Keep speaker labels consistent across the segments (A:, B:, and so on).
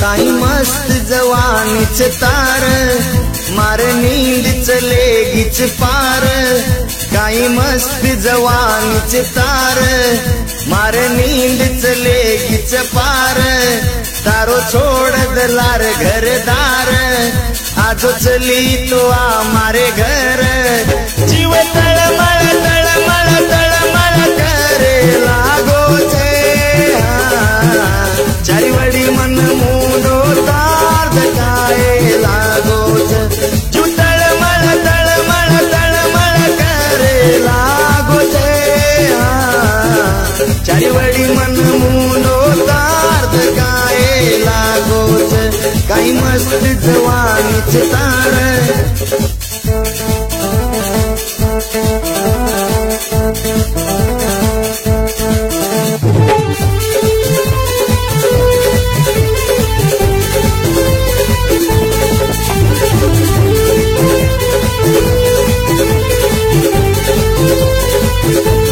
A: काही मस्त जवानीच तार मार नींद चले गिच पार काही मस्त जवानीच तार मार नींद चले गिच पार तारो छोड़ दलार घरदार आजो चली तो हमारे घर जीव तळमळ तळमळ तळमळ करे लागो छे चारिवडी मन मुंडो तार काय लागो छे जीव तळमळ तळमळ तळमळ करे लागो छे चारिवडी मन मुंडो तार काय लागो छे काही मस्त जवानीच तार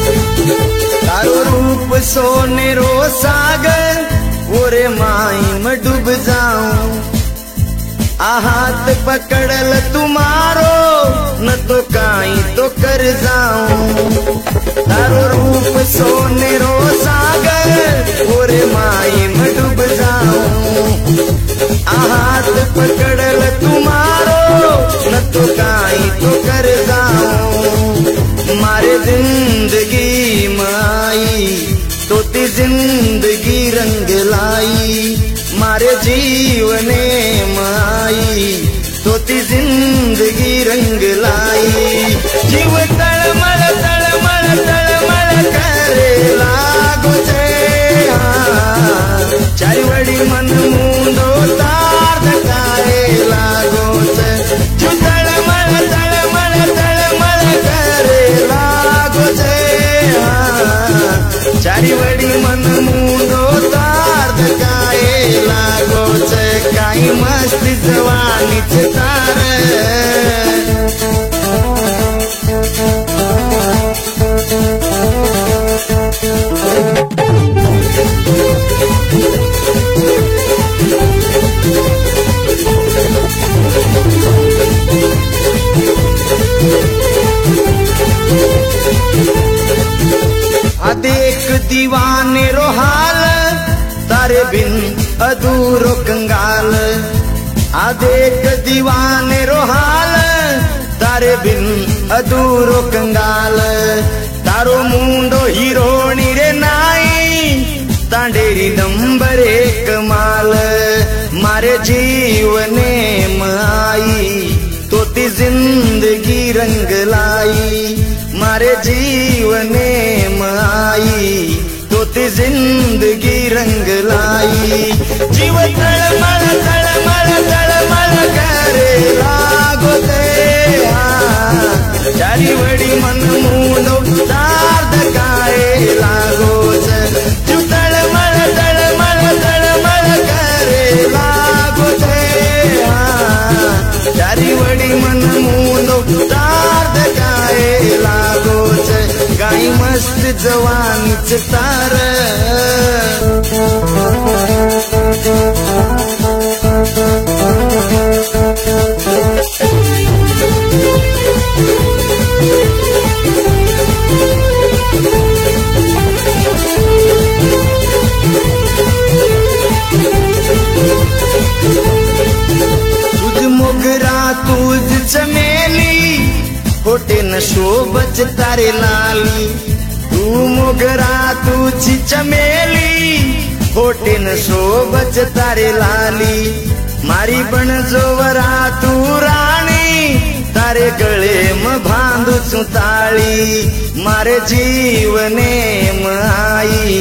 A: तारो रूप सोनेरो सागर ओरे माई में डूब जाऊं हाथ पकड़ल तुम्हारो न तो काई तो कर जाऊं तारो रूप सोनेरो सागर ओरे माई में डूब जाऊं हाथ पकड़ल तुम्हारो न तो काई तो कर जाऊं मारे जिंदगी माई तो ती जिंदगी रंग लाई मारे जीवने माई तो ती जिंदगी रंग लाई जीव तळमळ तळमळ तळमळ करे लागो छे चारिवडी मन मुंडो तार काय लागो छे जीव तळमळ तळमळ तळमळ करे लागो छे चारिवडी मन मुंडो तार काय लागो छे काही मस्त जवानीच तार देख दीवाने रो हाल तारे बिन अधूरो कंगाल देख दीवाने रो हाल तारे बिन अधूरो कंगाल तारो मुंडो हीरोणी रे नाई तांडेरी नंबर एक माल मारे जीवने माई तो ती जिंदगी रंग लाई मारे जीवने माई तो ती जिंदगी रंग लाई जीव तळमळ तळमळ तळमळ करे लागो ते चारिवडी मन मुंडो तार काय लागो छे जीव तळमळ तळमळ तळमळ करे लागो छे चारिवडी मन मुंडो तार काय लागो छे काही मस्त जवानीच तार तुझ मोगरा तुझ चमेली होटे न शोभच तारे लाली तू मोगरा तुझी चमेली होटे न शोभच तारे लाली मारी बन जोवरा तू राणी तारे गळे म बांधू ताळी मारे जीवने माई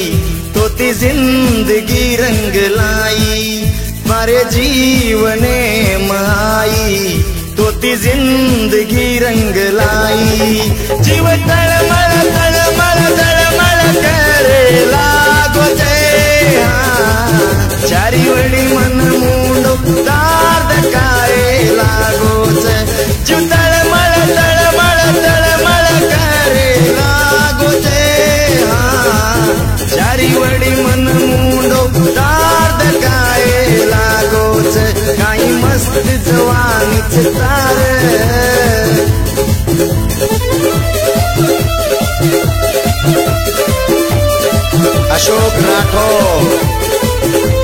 A: तो ती जिंदगी रंग लाई मारे जीवने माई तो ती जिंदगी रंग लाई जीव तळमळ तळमळ तळमळ करे लागो छे चारिवडी मन मुंडो तार काय लागो छे जीव तळमळ तळमळ तळमळ करे लागो छे चारिवडी मन मुंडो तार तार अशोक राठौर